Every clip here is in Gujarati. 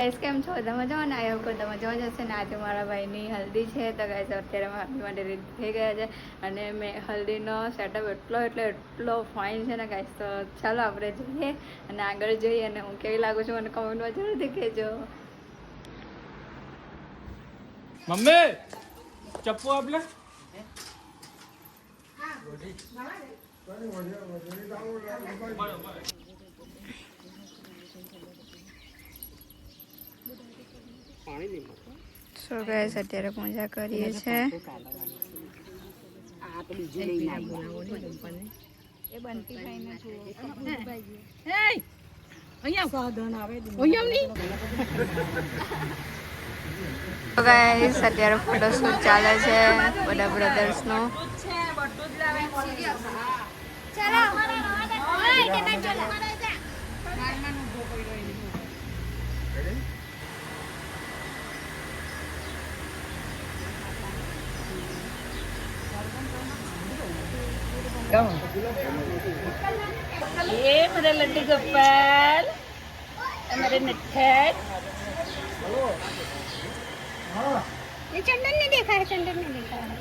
ગાઈસ કેમ છો? તમે જો ને આવ્યો કો તમે જો જશે ને આજે મારા ભાઈની હલ્દી છે તો ગાઈસ અત્યારે અમે હલ્દી માટે રેડી થઈ ગયા છે અને મેં હલ્દીનો સેટઅપ એટલો ફાઇન છે ને ગાઈસ. તો ચાલો આપણે જઈએ અને આગળ જઈએ અને હું કેવી લાગુ છું મને કમેન્ટમાં જરૂરથી કહેજો. મમ્મી ચપ્પુ આપલે સો ગાઈસ અત્યારે પૂજા કરીએ છે. તો ગાઈસ અત્યારે ફોટોશૂટ ચાલે છે બધા બ્રધર્સ નો. ये मेरा लड्डू गोपाल, हमारे नटखट. ये चंदन ने देखा है, चंदन ने देखा है.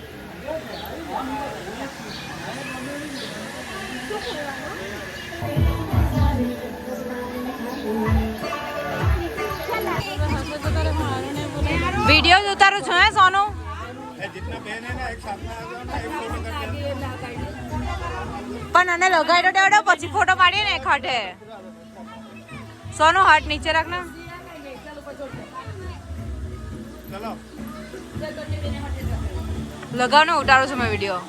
वीडियो उतारो छो है सोनू. जितना बहन है ना एक साथ में आ जाओ ना एक फोटो करके પણ આને લગાડ્યો ડાડો પછી ફોટો પાડીએ ને ખાટે. સોનો હાથ નીચે રાખ ને. ચલો લગાવ ને ઉતારો છો મેં વિડિયો.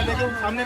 देखो सामने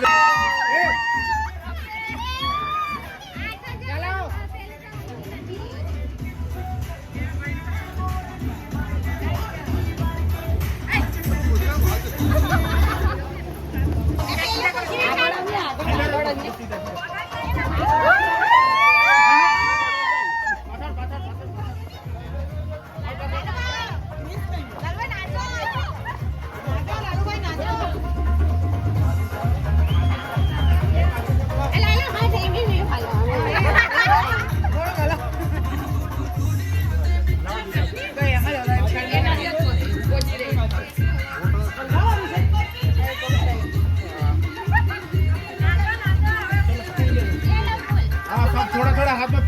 थोड़ा हाथ में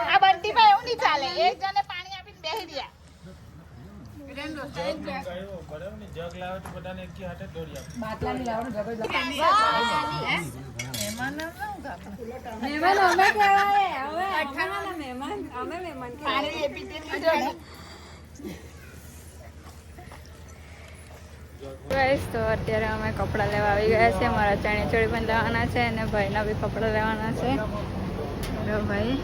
આ બંટી ભાઈ એવું નહીં ચાલે. એક જણે પાણી આપીને બેહી રહ્યા. તો અત્યારે અમે કપડાં લેવા આવી ગયા છે. મારા ચણી ચોળી પણ લેવાના છે અને ભાઈના બી કપડાં લેવાના છે. ભાઈ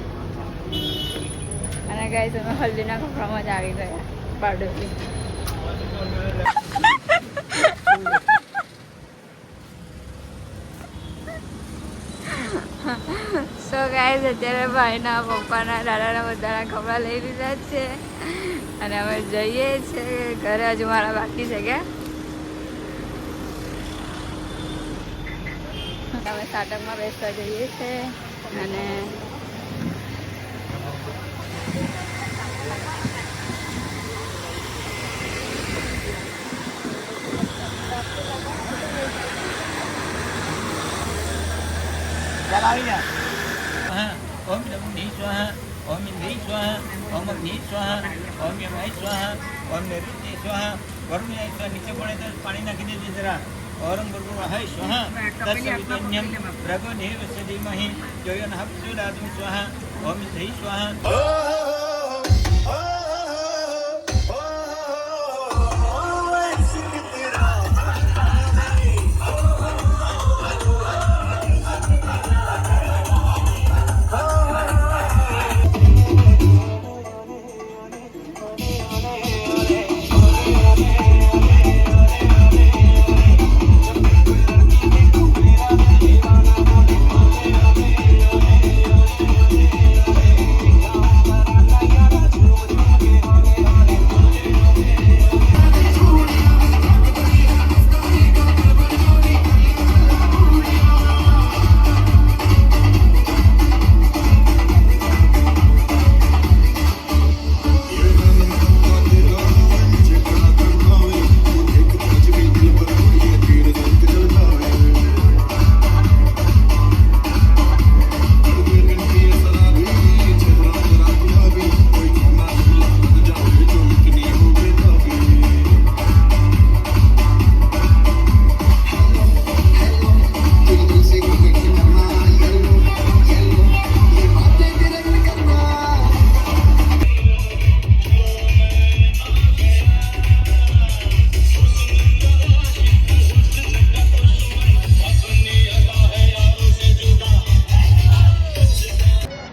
અને ગાઈસ અમે હલ્દીના કપડામાં જ આવી ગયા બારડોલી. સો ગાઈસ અત્યારે ભાઈના પપ્પાના દાદાના બધાના કપડાં લઈ લીધા છે અને અમે જઈએ છીએ ઘરે. હજુ મારા બાકી છે કે અમે સાટકમાં બેસવા જઈએ છીએ અને ओम नमः स्वाहा ओम इंद्री स्वाहा ओम अग्नि स्वाहा ओम यमाय स्वाहा ओम नैऋत्य स्वाहा वरुण स्वाहा. नीचे પડે તો પાણી નાખી દેજે જરા. ઓરમ ભૂર્ભુવઃ સ્વાહા તત્સવિતુર્વરેણ્યં ભર્ગો દેવસ્ય ધીમહિ યો યો નઃ પ્રચોદયાत् સ્વાહા ઓમ શ્રી સ્વાહા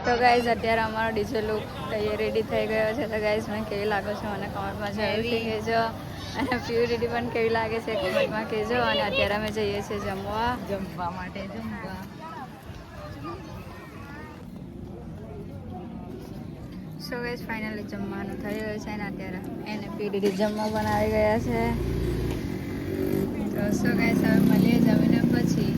તો ગાઈઝ અત્યારે અમારો ડીજે લુક રેડી થઈ ગયો છે. તો ગાઈઝ મને કેવી લાગે છે મને કમેન્ટમાં જરૂરથી કહેજો અને પ્યુરિટી પણ કેવી લાગે છે કમેન્ટમાં કહેજો. અને અત્યારે અમે જઈએ છીએ જમવા માટે. સો ગાઈઝ ફાઇનલી જમવાનું થઈ ગયું છે અને અત્યારે એને પ્યુરિટી જમવા બનાવી ગયા છે. તો સો ગાઈઝ હવે મળીએ જમીને પછી.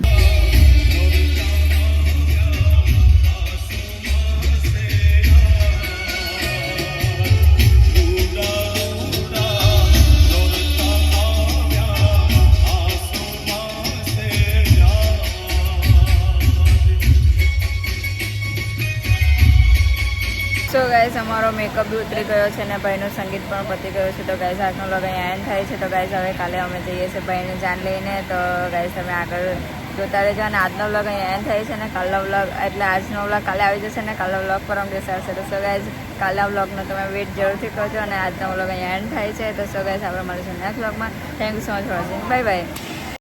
સો ગાઈઝ અમારો મેકઅપ બી ઉતરી ગયો છે અને ભાઈનું સંગીત પણ પતી ગયું છે. તો ગાઈઝ આજનો વ્લોગ અહીંયા એન્ડ થાય છે. તો ગાઈઝ હવે કાલે અમે જઈએ છીએ ભાઈને જાન લઈને. તો ગાઈઝ તમે આગળ જોતા રહેજો. અને આજનો વ્લોગ અહીંયા એન્ડ થાય છે અને કાલનો વ્લોગ એટલે આજનો વ્લોગ કાલે આવી જશે અને કાલનો વ્લોગ પરમ દિવસે આવશે. તો સો ગાઈઝ કાલના વ્લોગનો તમે વેઇટ જરૂરથી કરજો. અને આજનો વ્લોગ અહીંયા એન્ડ થાય છે. તો સો ગાઈઝ આપણે મળીશું નેક્સ્ટ વ્લોગમાં. Thank you so much for watching. Bye bye.